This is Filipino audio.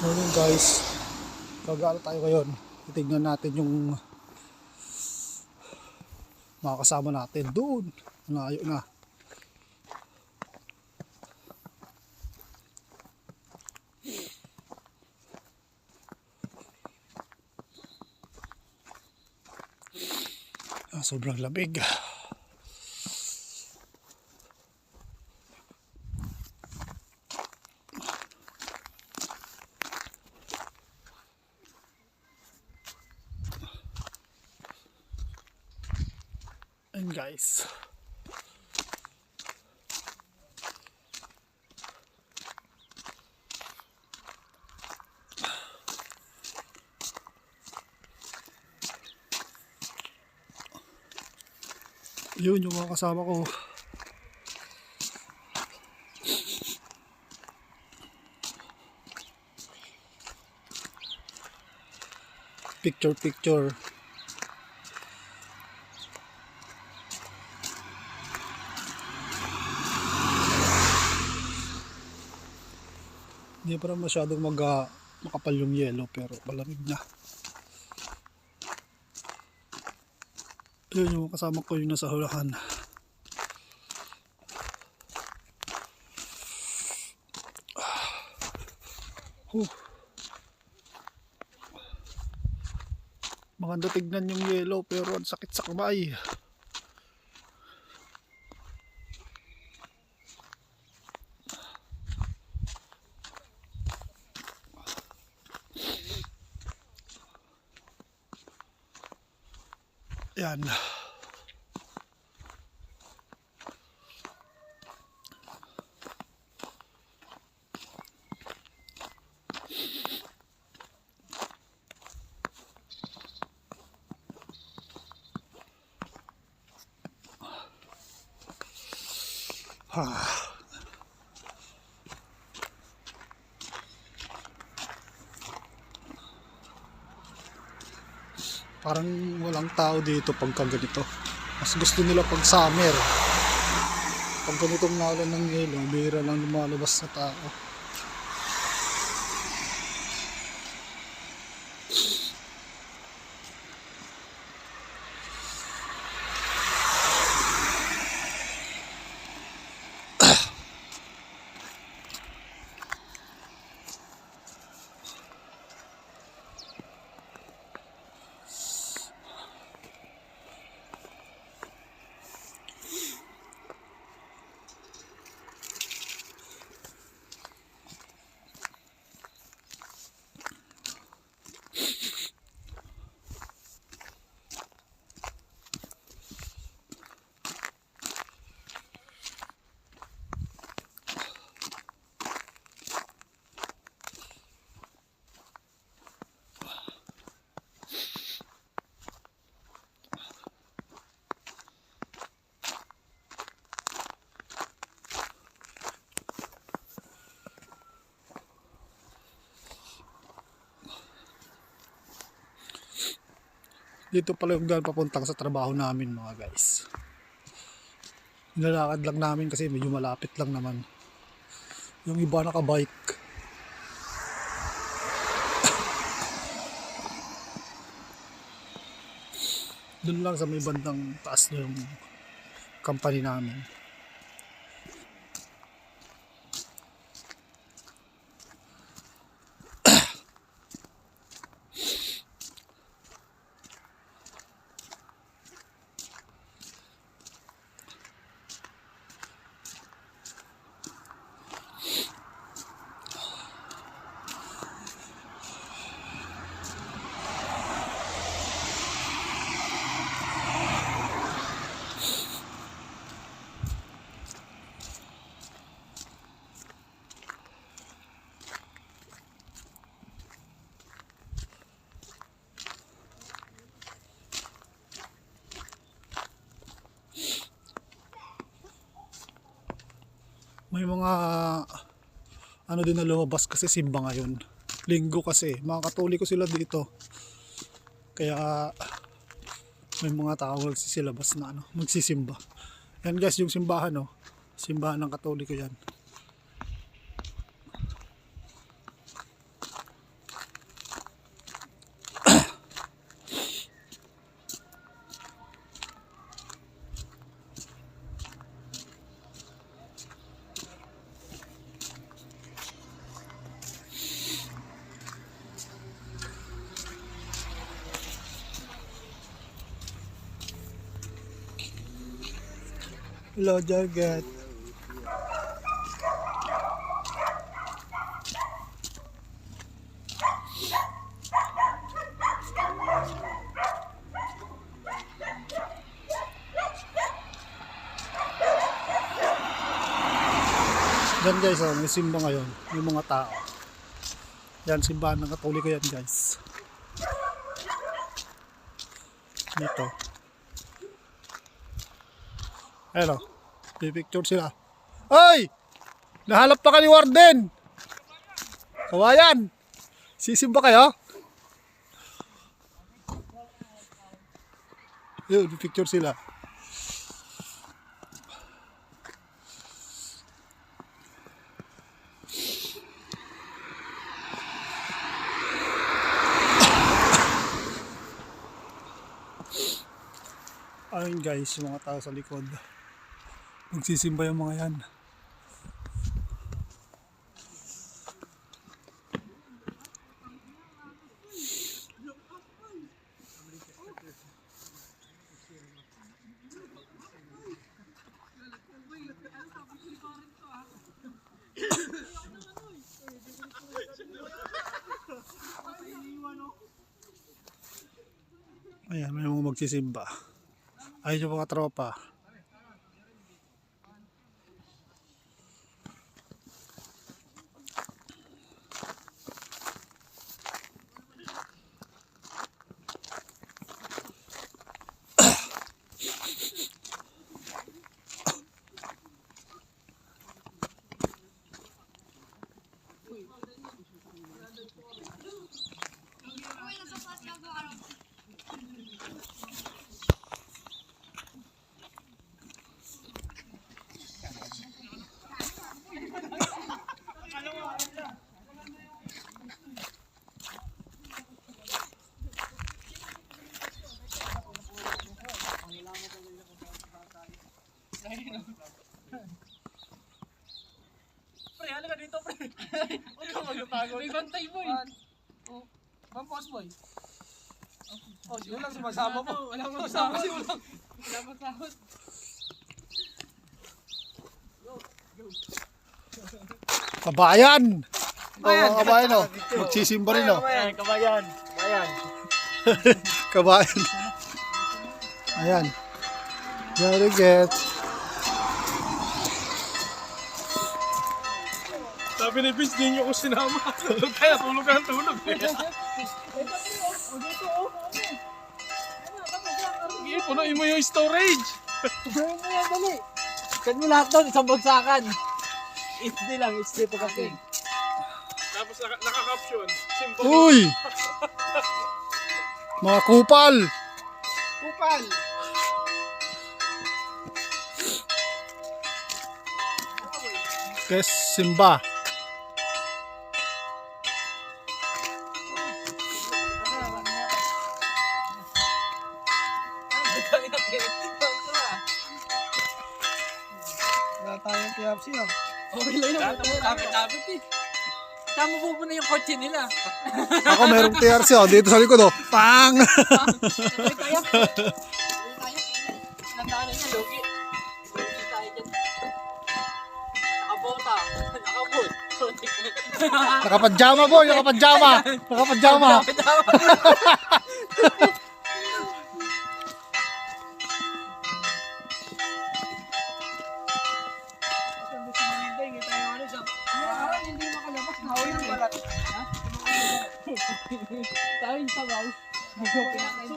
Morning guys, gagala tayo ngayon. Titignan natin yung mga kasama natin doon. Malayo na. Sobrang lamig. And guys, yun yung mga kasama ko. Picture. Hindi pa rin masyadong makapal yung yelo pero malamig na. Yun yung kasama ko yung nasa hulahan. Maganda tignan yung yelo pero ang sakit sa kamay. Yan. Parang walang tao dito pagka ganito. Mas gusto nila pag summer. Pag ganitong naulan ng yelo, bihira lang lumalabas na tao. Dito pala yung daan papuntang sa trabaho namin mga guys. Nilalakad lang namin kasi medyo malapit lang naman. Yung iba nakabike. Doon lang sa may bandang taas na yung company namin. May mga din na lumabas kasi simba ngayon. Linggo kasi, mga Katoliko sila dito. Kaya may mga tao magsisilabas na magsisimba. Yan guys, yung simbahan simbahan ng Katoliko yan. Hello, Jagat. Yan guys, may simba ngayon. May mga tao. Yan, simbahan ng Katoliko yan guys. Dito. Hello. Pipicture sila. Ay! Nahalap pa ka ni Warden! Kawayan! Sisimba kayo? Yun, pipicture sila. Ayun guys, yung mga tao sa likod. Magsisimba yung mga yan. Ayan, may mga magsisimba. Ayun yung mga tropa. Pre, halika dito, pre. Huwag kang magpagod. May bantay, boy. Oh, Pampos, boy. Oh, si Ulang sumasama mo. Wala mo sahod. Si Ulang. Wala mo sahod. Kabayan! Oo, kabayan oh. Magsisimba rin oh. Kabayan. Kabayan. Kabayan. Ayan. Very good. Sabi ni Vince, di nyo ko sinama. Kaya tulog ka ng tulog. Punuin mo yung storage. Gawin mo yan, dali. Send mo lahat doon, isang bagsakan. HD lang, HD pa kasi. Tapos naka-caption. Symbol. Uy! Mga kupal! Kupal. Kes simba. Wala tayong PFC, oh. Okay lang yun. Lapit eh. Saan mo pupunan yung kotse nila? Ako merong TRC oh. Dito sa likod oh. Pang! Tuloy tayo. Nandaanan niya, Loki. Loki tayo dyan. Nakabota. Nakabot. Nakapadjama boy! Nakapadjama! Nakapadjama! Hindi makalabas na. Ako yung balat. Ha? Tayo yung sabaw. Mag-open natin.